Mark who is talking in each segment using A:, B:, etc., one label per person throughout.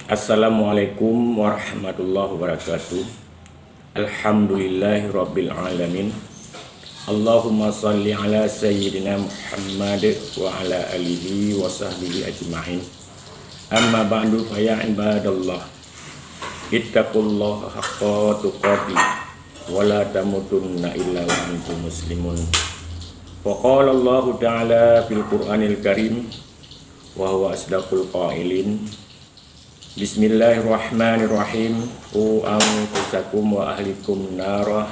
A: Assalamualaikum warahmatullahi wabarakatuh. Alhamdulillahi rabbil alamin. Allahumma salli ala sayyidina Muhammad wa ala alihi wa sahbihi ajma'in. Amma ba'du fa ya ibadallah, ittaqullaha haqqa tuqatih wa la tamutunna illa wa antum muslimun. Wa qala Allah ta'ala fil Qur'anil Karim wa huwa asdaqul qailin. Bismillahirrahmanirrahim. Qu anfusakum wa ahlikum nara.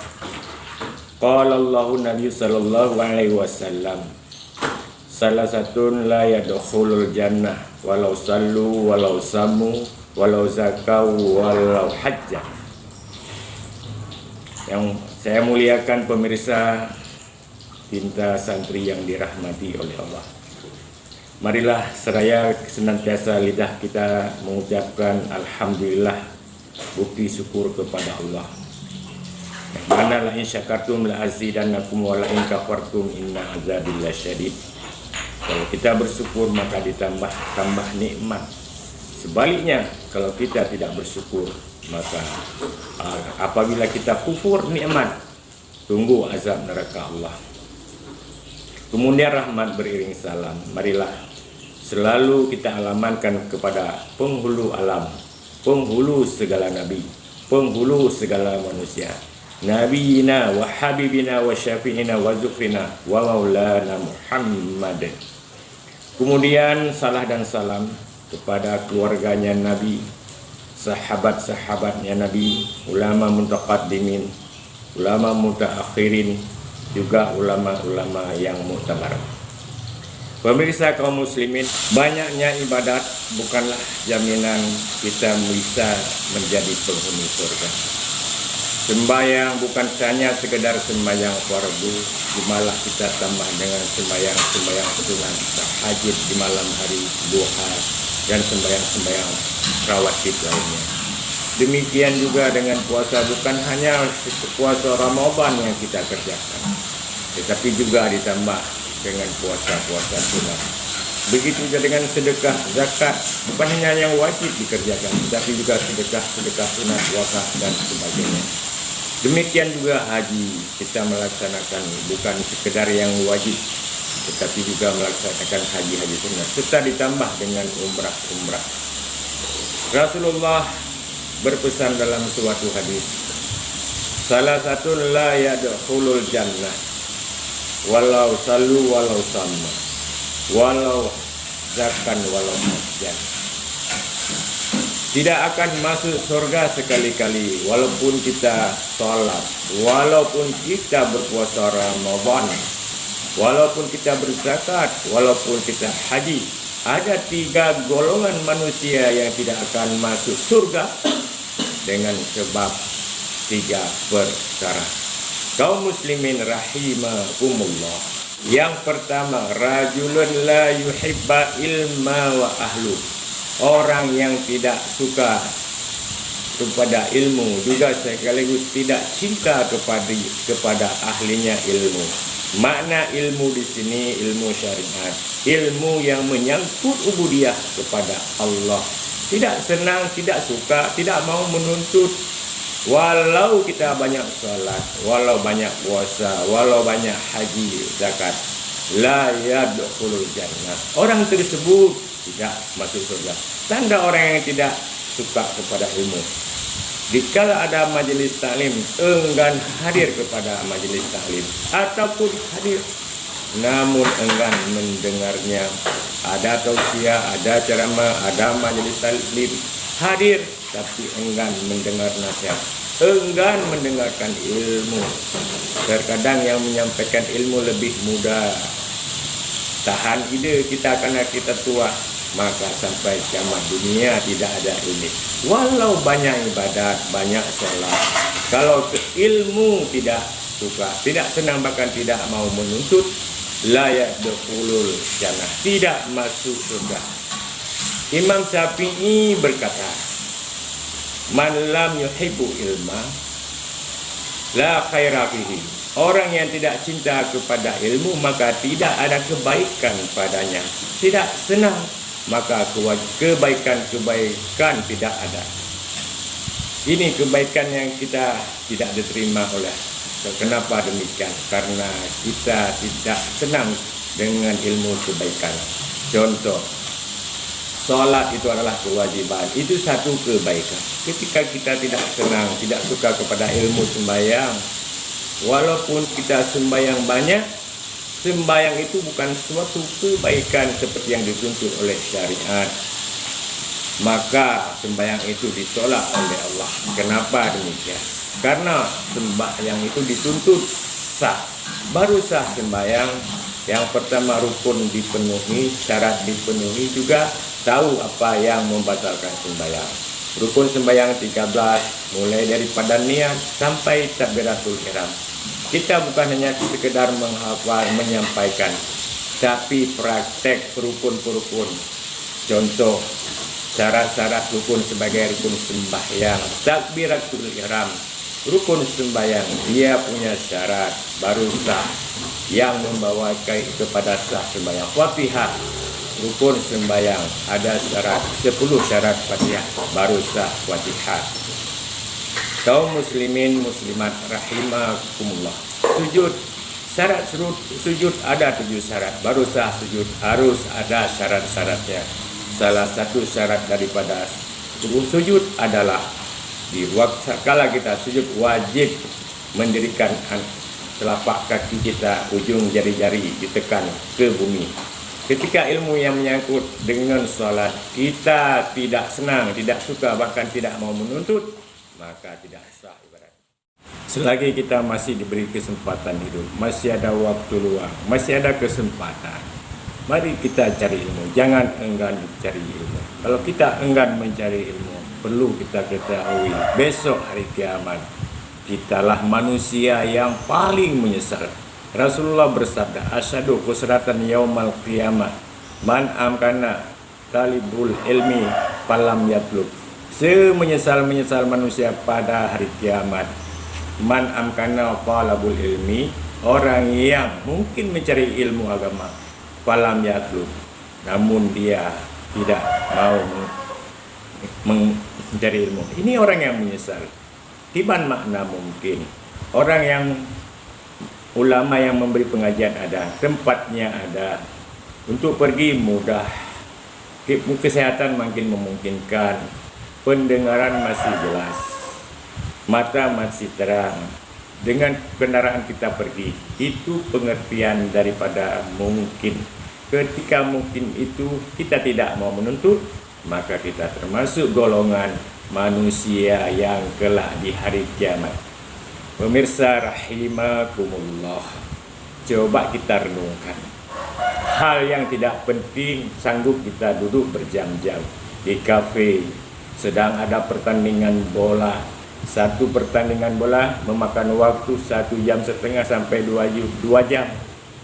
A: Qala Allahu Nabi sallallahu alaihi wasallam, salasatun la yadkhulul jannah walau sallu walau samu walau zakau walau hajjah. Yang saya muliakan pemirsa cinta santri yang dirahmati oleh Allah, marilah seraya senantiasa lidah kita mengucapkan Alhamdulillah, bukti syukur kepada Allah. Yang mana la in syakartum la azidannakum wa la in kafartum inna azabi lasyadid. Kalau kita bersyukur maka ditambah nikmat. Sebaliknya kalau kita tidak bersyukur maka apabila kita kufur nikmat, tunggu azab neraka Allah. Kemudian rahmat beriring salam, marilah selalu kita alamankan kepada penghulu alam, penghulu segala nabi, penghulu segala manusia, nabiyina wa habibina wa syafi'ina wa zufrina wa maulana Muhammad. Kemudian salah dan salam kepada keluarganya Nabi, sahabat-sahabatnya Nabi, ulama mutaqaddimin, ulama mutaakhirin, juga ulama-ulama yang muktabar. Pemirsa kaum muslimin, banyaknya ibadat bukanlah jaminan kita bisa menjadi penghuni surga. Sembahyang bukan hanya sekedar sembahyang fardu, malah kita tambah dengan sembahyang sunat, tahajud di malam hari, duha, dan sembahyang rawatib lainnya. Demikian juga dengan puasa, bukan hanya puasa Ramadan yang kita kerjakan, tetapi juga ditambah dengan puasa-puasa sunat. Begitu juga dengan sedekah, zakat, bukan hanya yang wajib dikerjakan, tetapi juga sedekah sunat, wakaf, dan sebagainya. Demikian juga haji, kita melaksanakan bukan sekedar yang wajib, tetapi juga melaksanakan haji sunat, serta ditambah dengan umrah. Rasulullah berpesan dalam suatu hadis, salah satu la yadkhulul jannah walau sallu walau sama walau zakan walau hajjan. Tidak akan masuk surga sekali-kali walaupun kita sholat, walaupun kita berpuasa Ramadan, walaupun kita berzakat, walaupun kita haji. Ada 3 golongan manusia yang tidak akan masuk surga dengan sebab 3 perkara. Kaum muslimin rahimakumullah. Yang pertama, rajulun la yuhibba ilma wa ahlu. Orang yang tidak suka kepada ilmu, juga sekaligus tidak cinta kepada ahlinya ilmu. Makna ilmu di sini ilmu syariat, ilmu yang menyangkut ubudiyah kepada Allah. Tidak senang, tidak suka, tidak mau menuntut. Walau kita banyak sholat, walau banyak puasa, walau banyak haji, zakat, la yadkhulul jannah. Orang tersebut tidak masuk surga. Tanda orang yang tidak suka kepada ilmu. Dikala ada majelis taklim, enggan hadir kepada majelis taklim, ataupun hadir namun enggan mendengarnya. Ada tausiah, ada ceramah, ada majelis taklim, hadir tapi enggan mendengar nasihat, enggan mendengarkan ilmu. Terkadang yang menyampaikan ilmu lebih muda, tahan ide kita karena kita tua, maka sampai kiamat dunia tidak ada ilmu. Walau banyak ibadat, banyak sholat, kalau ilmu tidak suka, tidak senang, bahkan tidak mau menuntut, la yadkhulul jannah, tidak masuk surga. Imam Syafi'i berkata, man lam yuhibbu ilma la khaira fihi. Orang yang tidak cinta kepada ilmu maka tidak ada kebaikan padanya. Tidak senang, maka kebaikan-kebaikan tidak ada. Ini kebaikan yang kita tidak diterima oleh. Kenapa demikian? Karena kita tidak senang dengan ilmu kebaikan. Contoh, sholat itu adalah kewajiban. Itu satu kebaikan. Ketika kita tidak senang, tidak suka kepada ilmu sembahyang, walaupun kita sembahyang banyak, sembahyang itu bukan suatu kebaikan seperti yang dituntut oleh syariat. Maka sembahyang itu ditolak oleh Allah. Kenapa demikian? Karena sembahyang itu dituntut sah. Baru sah sembahyang. Yang pertama rukun dipenuhi, syarat dipenuhi, juga tahu apa yang membatalkan sembahyang. Rukun sembahyang 13, mulai daripada niat sampai takbiratul ihram. Kita bukan hanya sekedar menghafal, menyampaikan, tapi praktek rukun-rukun. Contoh, syarat-syarat rukun sebagai rukun sembahyang. Takbiratul ihram, rukun sembahyang, dia punya syarat baru sah yang membawa kepada sah sembahyang. Fatihah, rukun sembahyang, ada syarat 10 syarat Fatihah baru sah Fatihah. Kaum muslimin muslimat rahimakumullah, sujud, syarat sujud ada 7 syarat baru sah sujud, harus ada syarat-syaratnya. Salah satu syarat daripada sujud adalah di waktu kala kita sujud wajib mendirikan telapak kaki kita, ujung jari-jari ditekan ke bumi. Ketika ilmu yang menyangkut dengan sholat kita tidak senang, tidak suka, bahkan tidak mau menuntut, maka tidak sah ibadah. Selagi kita masih diberi kesempatan hidup, masih ada waktu luang, masih ada kesempatan, mari kita cari ilmu. Jangan enggan cari ilmu. Kalau kita enggan mencari ilmu, perlu kita ketahui besok hari kiamat kitalah manusia yang paling menyesal. Rasulullah bersabda, asyadu khusratan yaumal qiyamah man amkana talibul ilmi falam yatlub. Semenyesal-menyesal manusia pada hari kiamat man amkana talabul ilmi, orang yang mungkin mencari ilmu agama, falam yatlub, namun dia tidak mau mencari ilmu. Ini orang yang menyesal. Tiban makna mungkin orang yang ulama yang memberi pengajian ada, tempatnya ada, untuk pergi mudah, kesehatan makin memungkinkan, pendengaran masih jelas, mata masih terang, dengan kendaraan kita pergi. Itu pengertian daripada mungkin. Ketika mungkin itu kita tidak mau menuntut, maka kita termasuk golongan manusia yang kelak di hari kiamat. Pemirsa rahimakumullah, coba kita renungkan hal yang tidak penting. Sanggup kita duduk berjam-jam di kafe, sedang ada pertandingan bola. Satu pertandingan bola memakan waktu 1,5 jam sampai 2 jam.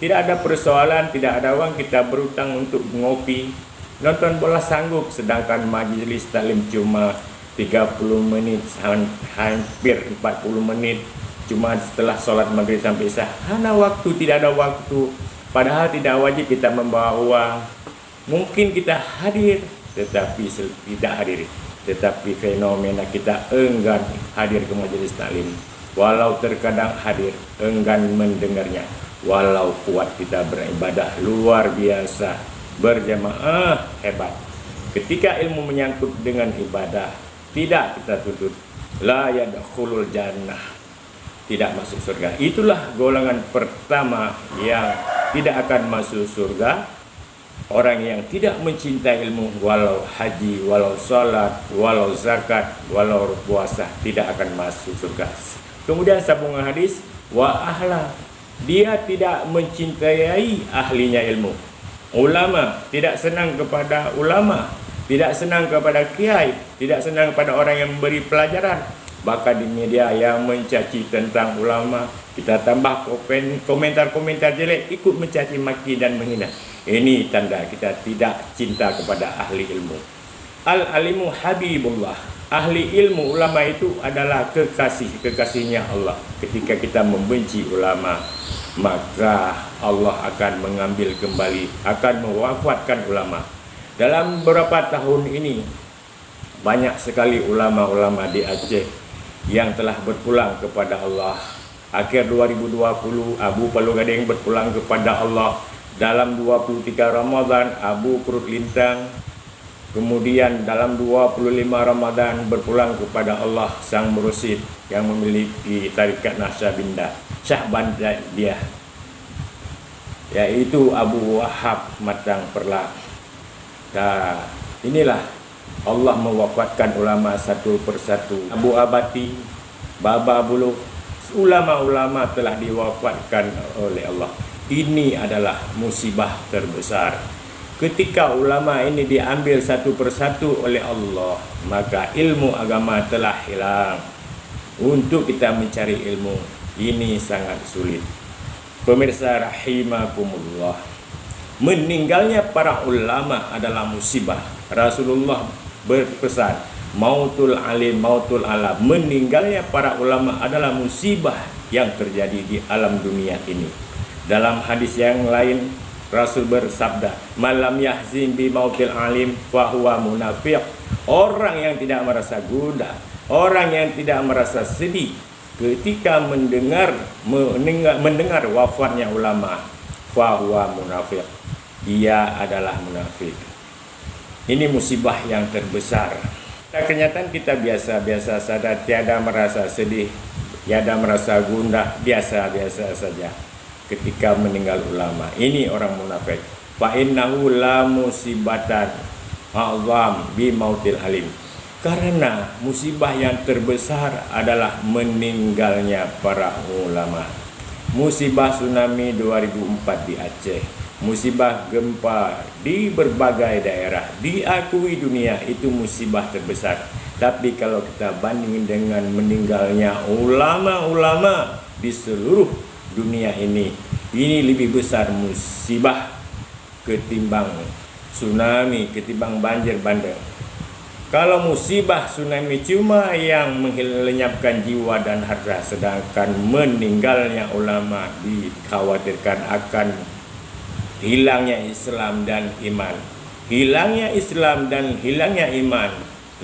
A: Tidak ada persoalan, tidak ada uang, kita berutang untuk ngopi, nonton bola sanggup. Sedangkan majelis taklim cuma 30 menit, hampir 40 menit, cuma setelah sholat maghrib sampai isya. Hanya waktu, tidak ada waktu. Padahal tidak wajib kita membawa uang. Mungkin kita hadir, tetapi tidak hadir. Tetapi fenomena kita enggan hadir ke majelis taklim. Walau terkadang hadir, enggan mendengarnya. Walau kuat kita beribadah luar biasa, berjamaah hebat. Ketika ilmu menyangkut dengan ibadah, tidak kita tuntut, la yadkhulul jannah, tidak masuk surga. Itulah golongan pertama yang tidak akan masuk surga. Orang yang tidak mencintai ilmu, walau haji, walau salat, walau zakat, walau puasa, tidak akan masuk surga. Kemudian sambungan hadis, wa ahla, dia tidak mencintai ahlinya ilmu. Ulama, tidak senang kepada ulama, tidak senang kepada kiai, tidak senang kepada orang yang memberi pelajaran. Bahkan di media yang mencaci tentang ulama, kita tambah komentar-komentar jelek, ikut mencaci maki dan menghina. Ini tanda kita tidak cinta kepada ahli ilmu. Al-alimu habibullah, ahli ilmu, ulama itu adalah kekasihnya Allah. Ketika kita membenci ulama, maka Allah akan mengambil kembali, akan mewafatkan ulama. Dalam beberapa tahun ini banyak sekali ulama-ulama di Aceh yang telah berpulang kepada Allah. Akhir 2020 Abu Palu Gading berpulang kepada Allah. Dalam 23 Ramadan Abu Perut Lintang. Kemudian dalam 25 Ramadan berpulang kepada Allah Sang Mursyid yang memiliki tarikat Naqsyabandiyah, Syahbandiyah, yaitu Abu Wahab Matang Perlak. Nah, inilah Allah mewafatkan ulama satu persatu. Abu Abati, Baba Bulu, ulama-ulama telah diwafatkan oleh Allah. Ini adalah musibah terbesar. Ketika ulama ini diambil satu persatu oleh Allah, maka ilmu agama telah hilang. Untuk kita mencari ilmu, ini sangat sulit. Pemirsa rahimakumullah, meninggalnya para ulama adalah musibah. Rasulullah berpesan, mautul alim, mautul alam. Meninggalnya para ulama adalah musibah yang terjadi di alam dunia ini. Dalam hadis yang lain, Rasul bersabda, malam yahzin bi mautil alim fahuwa munafiq. Orang yang tidak merasa gundah, orang yang tidak merasa sedih ketika mendengar wafatnya ulama, fahuwa munafiq. Dia adalah munafik. Ini musibah yang terbesar. Kenyataan kita biasa-biasa saja, tiada merasa sedih, tiada merasa gundah, biasa-biasa saja ketika meninggal ulama. Ini orang munafik. Fa innahu la musibatan a'zam bi mautil alim. Karena musibah yang terbesar adalah meninggalnya para ulama. Musibah tsunami 2004 di Aceh, musibah gempa di berbagai daerah, diakui dunia itu musibah terbesar. Tapi kalau kita bandingin dengan meninggalnya ulama-ulama di seluruh dunia ini lebih besar musibah ketimbang tsunami, ketimbang banjir bandang. Kalau musibah tsunami cuma yang melenyapkan jiwa dan harta, sedangkan meninggalnya ulama dikhawatirkan akan hilangnya Islam dan iman. Hilangnya Islam dan hilangnya iman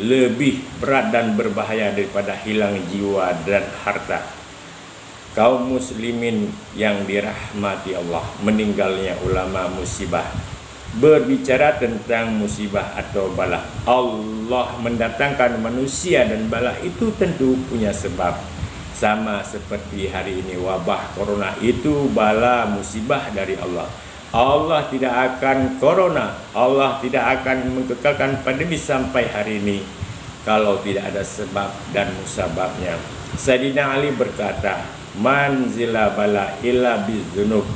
A: lebih berat dan berbahaya daripada hilang jiwa dan harta. Kaum muslimin yang dirahmati Allah, meninggalnya ulama musibah. Berbicara tentang musibah atau bala, Allah mendatangkan manusia dan bala itu tentu punya sebab. Sama seperti hari ini wabah corona itu bala musibah dari Allah. Allah tidak akan corona, Allah tidak akan mengekalkan pandemi sampai hari ini kalau tidak ada sebab dan musababnya. Sayyidina Ali berkata, manzila bala illa bizunub.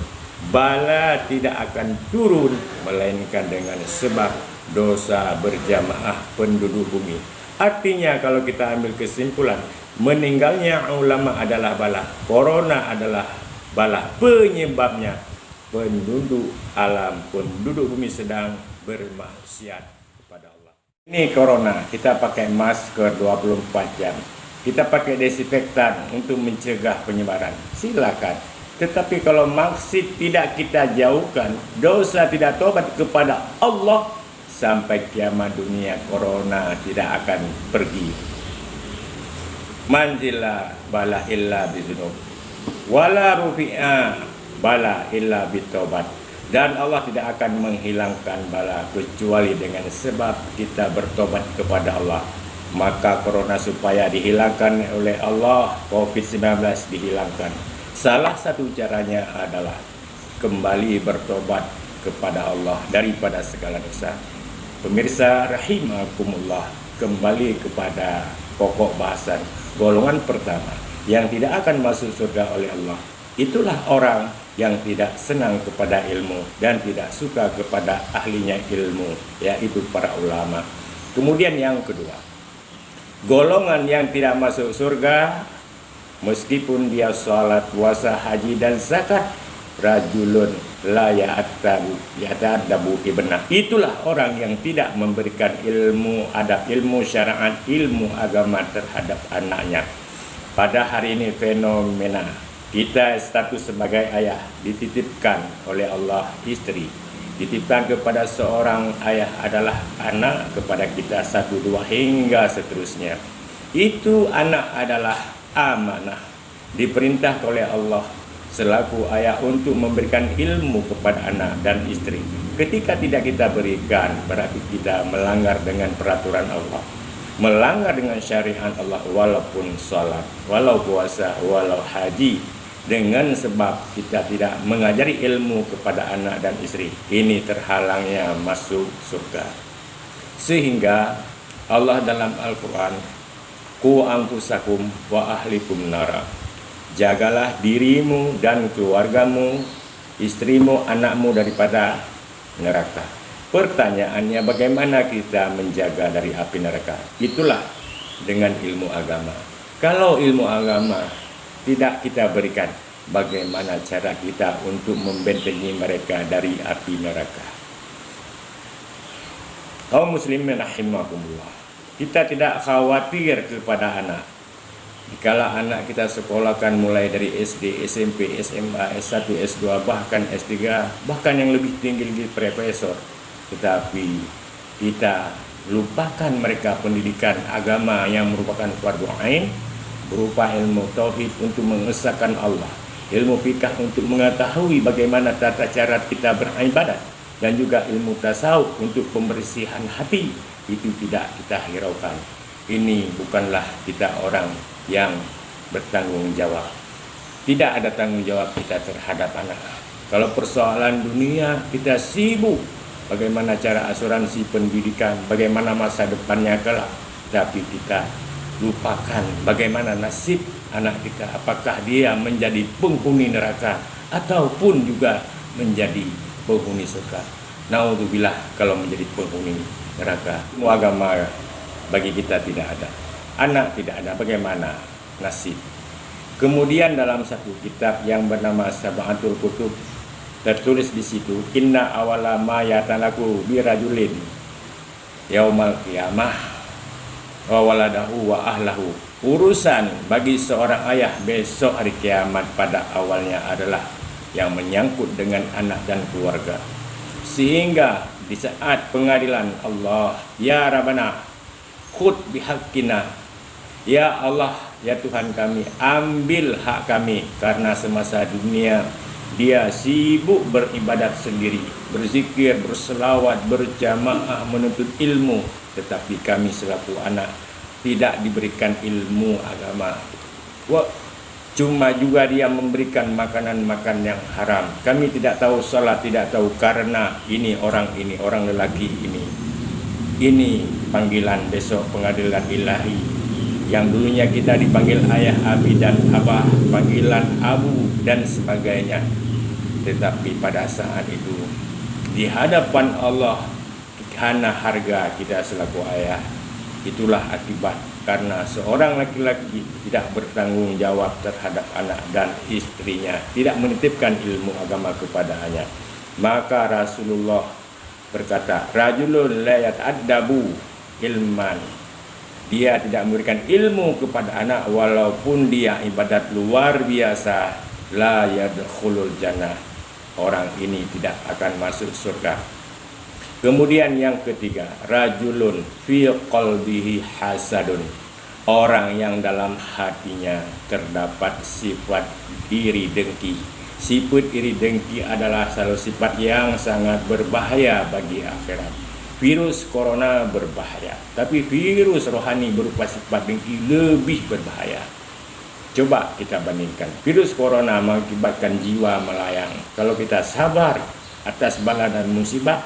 A: Bala tidak akan turun melainkan dengan sebab dosa berjamaah penduduk bumi. Artinya kalau kita ambil kesimpulan, meninggalnya ulama adalah bala, corona adalah bala, penyebabnya penduduk alam, penduduk bumi sedang bermaksiat kepada Allah. Ini corona, kita pakai masker 24 jam. Kita pakai desinfektan untuk mencegah penyebaran. Silakan. Tetapi kalau maksud tidak kita jauhkan, dosa tidak tobat kepada Allah, sampai kiamat dunia corona tidak akan pergi. Manzila bala illa bizunub wala rufi'a bala illa bitobat. Dan Allah tidak akan menghilangkan bala kecuali dengan sebab kita bertobat kepada Allah. Maka corona supaya dihilangkan oleh Allah, COVID-19 dihilangkan. Salah satu caranya adalah kembali bertobat kepada Allah daripada segala dosa. Pemirsa rahimakumullah, kembali kepada pokok bahasan. Golongan pertama yang tidak akan masuk surga oleh Allah, itulah orang yang tidak senang kepada ilmu dan tidak suka kepada ahlinya ilmu, yaitu para ulama. Kemudian yang kedua, golongan yang tidak masuk surga meskipun dia sholat, puasa, haji dan zakat, rajulun la ya'adabu ibnah. Itulah orang yang tidak memberikan ilmu adab, ilmu syariat, ilmu agama terhadap anaknya. Pada hari ini fenomena kita status sebagai ayah dititipkan oleh Allah istri, Titipkan kepada seorang ayah adalah anak kepada kita 1, 2 hingga seterusnya. Itu anak adalah amanah. Diperintah oleh Allah selaku ayah untuk memberikan ilmu kepada anak dan istri. Ketika tidak kita berikan, berarti kita melanggar dengan peraturan Allah, melanggar dengan syariat Allah, walaupun salat, walau puasa, walau haji. Dengan sebab kita tidak mengajari ilmu kepada anak dan istri, ini terhalangnya masuk surga. Sehingga Allah dalam Al-Quran, Qu anfusakum wa ahlikum nara, jagalah dirimu dan keluargamu, istrimu, anakmu daripada neraka. Pertanyaannya, bagaimana kita menjaga dari api neraka? Itulah dengan ilmu agama. Kalau ilmu agama tidak kita berikan, bagaimana cara kita untuk membentengi mereka dari api neraka? Kaum muslimin rahimakumullah, kita tidak khawatir kepada anak. Jikalau anak kita sekolahkan mulai dari SD, SMP, SMA, S1, S2, bahkan S3, bahkan yang lebih tinggi lagi profesor, tetapi kita lupakan mereka pendidikan agama yang merupakan fardu ain, berupa ilmu tauhid untuk mengesahkan Allah, ilmu fikih untuk mengetahui bagaimana tata cara kita beribadat, dan juga ilmu tasawuf untuk pembersihan hati. Itu tidak kita hiraukan. Ini bukanlah kita orang yang bertanggung jawab. Tidak ada tanggung jawab kita terhadap anak. Kalau persoalan dunia, kita sibuk bagaimana cara asuransi pendidikan, bagaimana masa depannya kelak, tapi kita lupakan bagaimana nasib anak kita, apakah dia menjadi penghuni neraka ataupun juga menjadi penghuni surga. Naudzubillah kalau menjadi penghuni neraka. Agama bagi kita tidak ada, anak tidak ada, bagaimana nasib? Kemudian dalam satu kitab yang bernama Sab'atul Kutub tertulis di situ, inna awala ma yatalaku birajulin yaumal qiyamah wa waladahu wa ahlahu. Urusan bagi seorang ayah besok hari kiamat pada awalnya adalah yang menyangkut dengan anak dan keluarga. Sehingga di saat pengadilan Allah, ya Rabbana khud bihaqqina, ya Allah, ya Tuhan kami, ambil hak kami, karena semasa dunia dia sibuk beribadat sendiri, berzikir, berselawat, berjamaah, menuntut ilmu, tetapi kami selaku anak tidak diberikan ilmu agama. Cuma juga dia memberikan makanan-makan yang haram. Kami tidak tahu salat, tidak tahu karena ini orang lelaki ini. Ini panggilan besok pengadilan ilahi. Yang dulunya kita dipanggil ayah, abi dan abah, panggilan abu dan sebagainya. Tetapi pada saat itu di hadapan Allah, karena harga kita selaku ayah, itulah akibat karena seorang laki-laki tidak bertanggung jawab terhadap anak dan istrinya, tidak menitipkan ilmu agama kepadanya. Maka Rasulullah berkata, rajulun la yata'addabu ilman, dia tidak memberikan ilmu kepada anak walaupun dia ibadat luar biasa, la yadkhulul jannah, orang ini tidak akan masuk surga. Kemudian yang ketiga, rajulun fi qalbihi hasadun, orang yang dalam hatinya terdapat sifat iri dengki. Sifat iri dengki adalah salah sifat yang sangat berbahaya bagi akhirat. Virus corona berbahaya, tapi virus rohani berupa sifat dengki lebih berbahaya. Coba kita bandingkan, virus corona mengakibatkan jiwa melayang. Kalau kita sabar atas bala dan musibah,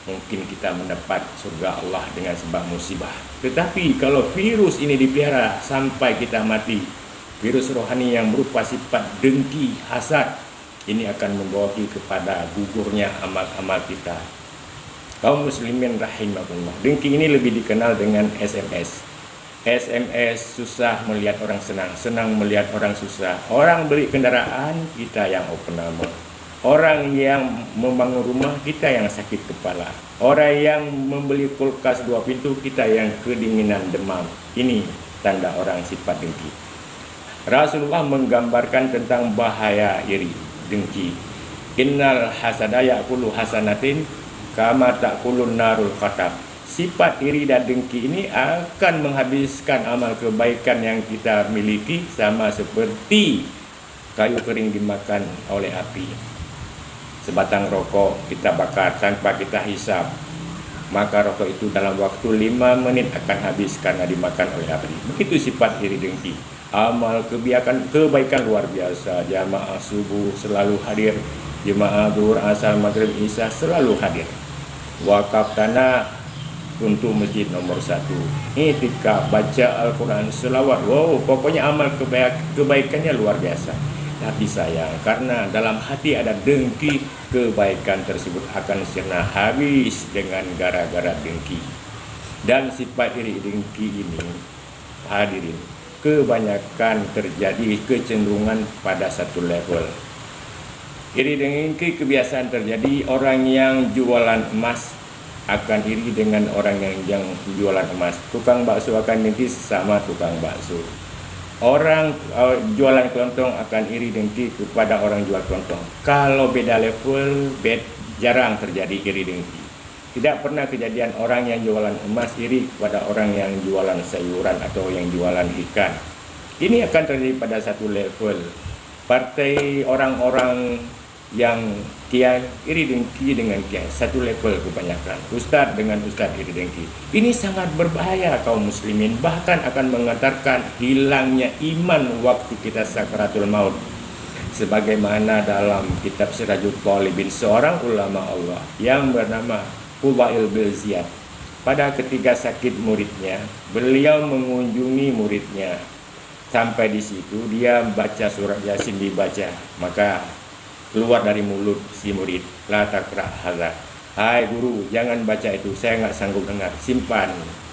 A: mungkin kita mendapat surga Allah dengan sebab musibah. Tetapi kalau virus ini dipelihara sampai kita mati, virus rohani yang berupa sifat dengki, hasad, ini akan membawa kepada gugurnya amal-amal kita. Kaum muslimin rahimahullah, dengki ini lebih dikenal dengan SMS. SMS susah melihat orang senang, senang melihat orang susah. Orang beli kendaraan, kita yang open nama. Orang yang membangun rumah, kita yang sakit kepala. Orang yang membeli kulkas 2 pintu, kita yang kedinginan demam. Ini tanda orang sifat dengki. Rasulullah menggambarkan tentang bahaya iri dengki. Innal hasada ya'kulu hasanatin kama ta'kulun narul khatab. Sifat iri dan dengki ini akan menghabiskan amal kebaikan yang kita miliki, sama seperti kayu kering dimakan oleh api. Sebatang rokok kita bakar tanpa kita hisap, maka rokok itu dalam waktu 5 menit akan habis karena dimakan oleh api. Begitu sifat iri dengki. Amal kebaikan luar biasa. Jamaah subuh selalu hadir, jemaah zuhur, asar, maghrib, isya selalu hadir. Wakaf tanah untuk masjid nomor 1. Itikaf, baca Al-Quran, selawat. Wow, pokoknya amal kebaikannya luar biasa. Tapi sayang, karena dalam hati ada dengki, kebaikan tersebut akan sirna habis dengan gara-gara dengki. Dan sifat iri dengki ini, hadirin, kebanyakan terjadi kecenderungan pada satu level. Iri dengki kebiasaan terjadi. Orang yang jualan emas akan iri dengan orang yang jualan emas. Tukang bakso akan dengki sama tukang bakso. Orang jualan kelontong akan iri dengki kepada orang jual kelontong. Kalau beda level, jarang terjadi iri dengki. Tidak pernah kejadian orang yang jualan emas iri kepada orang yang jualan sayuran atau yang jualan ikan. Ini akan terjadi pada satu level. Partai orang-orang yang kiai iri dengki dengan kiai, satu level kebanyakan. Ustadz dengan ustadz iri dengki. Ini sangat berbahaya kaum muslimin, bahkan akan mengantarkan hilangnya iman waktu kita sakaratul maut. Sebagaimana dalam kitab Sirajul Talibin, seorang ulama Allah yang bernama Fudail bin Ziyad, pada ketika sakit muridnya, beliau mengunjungi muridnya. Sampai di situ dia baca surat Yasin, dibaca, maka keluar dari mulut si murid, la taqra hadza. Hai guru, jangan baca itu, saya nggak sanggup dengar, simpan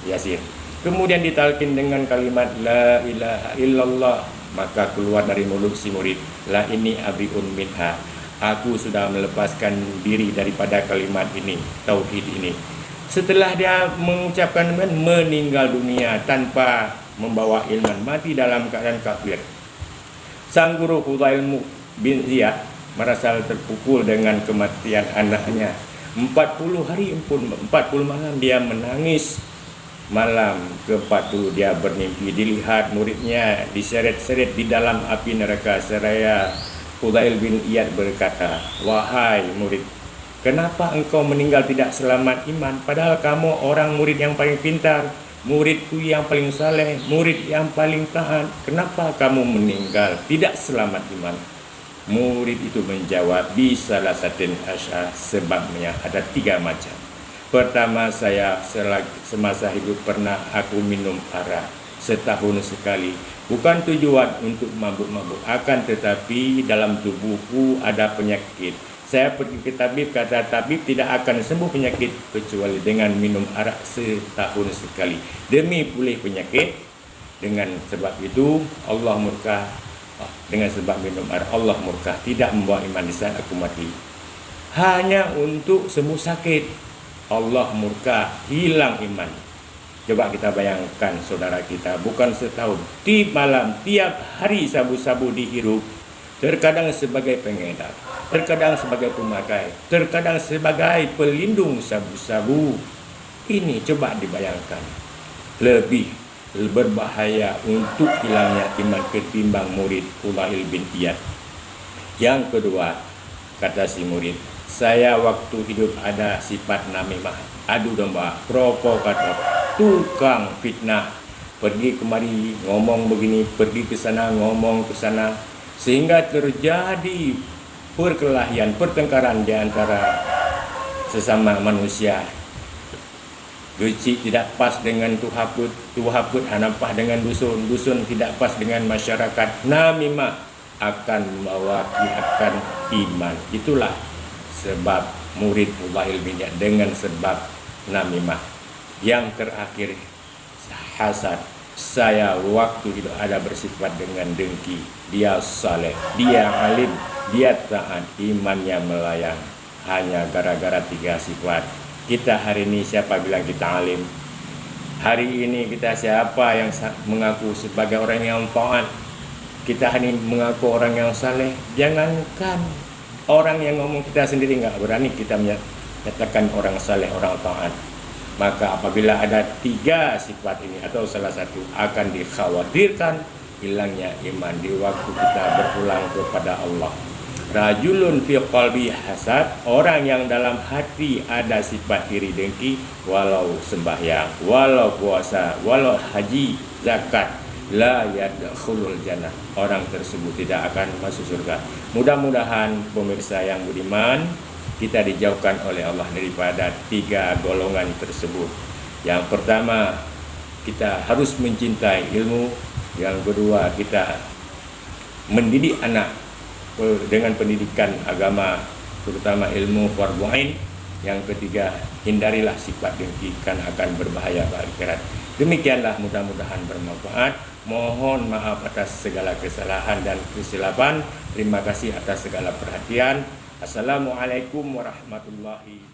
A: Yasin. Kemudian ditalkin dengan kalimat la ilaha illallah, maka keluar dari mulut si murid, la ini abiun minha, aku sudah melepaskan diri daripada kalimat ini, tauhid ini. Setelah dia mengucapkan meninggal dunia tanpa membawa ilman, mati dalam keadaan kafir. Sang guru Fudail bin Ziyad merasa terpukul dengan kematian anaknya. 40 hari pun 40 malam dia menangis. Malam ke-40 dia bermimpi dilihat muridnya diseret-seret di dalam api neraka. Seraya Fudail bin Iyad berkata, wahai murid, kenapa engkau meninggal tidak selamat iman, padahal kamu orang murid yang paling pintar, muridku yang paling saleh, murid yang paling taat, kenapa kamu meninggal tidak selamat iman? Murid itu menjawab, bisalah satin asya, sebabnya ada 3 macam. Pertama, saya semasa hidup pernah aku minum arak setahun sekali. Bukan tujuan untuk mabuk-mabuk, akan tetapi dalam tubuhku ada penyakit. Saya pergi ke tabib, kata tabib tidak akan sembuh penyakit kecuali dengan minum arak setahun sekali. Demi pulih penyakit, dengan sebab itu Allah murka. Dengan sebab minum arak Allah murka, tidak membawa iman di saat aku mati. Hanya untuk sembuh sakit Allah murka, hilang iman. Coba kita bayangkan saudara kita, bukan setahun, tiap malam, tiap hari sabu-sabu dihirup. Terkadang sebagai pengedar, terkadang sebagai pemakai, terkadang sebagai pelindung sabu-sabu. Ini coba dibayangkan, lebih berbahaya untuk hilangnya iman ketimbang murid Fudail bin Iyad. Yang kedua, kata si murid, saya waktu hidup ada sifat namimah, adu domba, provokator, tukang fitnah, pergi kemari ngomong begini, pergi ke sana ngomong ke sana, sehingga terjadi perkelahian, pertengkaran di antara sesama manusia. Duci tidak pas dengan tuhaput, tuhaput hanampah dengan dusun, dusun tidak pas dengan masyarakat. Namimah akan membawa akan iman. Itulah sebab murid Fudail bin Iyad dengan sebab namimah. Yang terakhir, hasad. Saya waktu itu ada bersifat dengan dengki. Dia saleh, dia alim, dia taat, imannya melayang. Hanya gara-gara 3 sifat. Kita hari ini siapa bilang kita alim? Hari ini kita siapa yang mengaku sebagai orang yang taat? Kita hari ini mengaku orang yang saleh. Jangankan orang yang ngomong kita sendiri nggak berani kita menyatakan orang saleh, orang taat. Maka apabila ada 3 sifat ini atau salah satu, akan dikhawatirkan hilangnya iman di waktu kita berpulang kepada Allah. Rajulun fi qalbi hasad, orang yang dalam hati ada sifat iri dengki, walau sembahyang, walau puasa, walau haji, zakat, la yadkhulul jannah, orang tersebut tidak akan masuk surga. Mudah-mudahan pemirsa yang budiman, kita dijauhkan oleh Allah daripada 3 golongan tersebut. Yang pertama, kita harus mencintai ilmu. Yang kedua, kita mendidik anak dengan pendidikan agama, terutama ilmu fardhu ain. Yang ketiga, hindarilah sifat dengki, kan akan berbahaya bagi akhirat. Demikianlah, mudah-mudahan bermanfaat. Mohon maaf atas segala kesalahan dan kesilapan. Terima kasih atas segala perhatian. Assalamualaikum warahmatullahi wabarakatuh.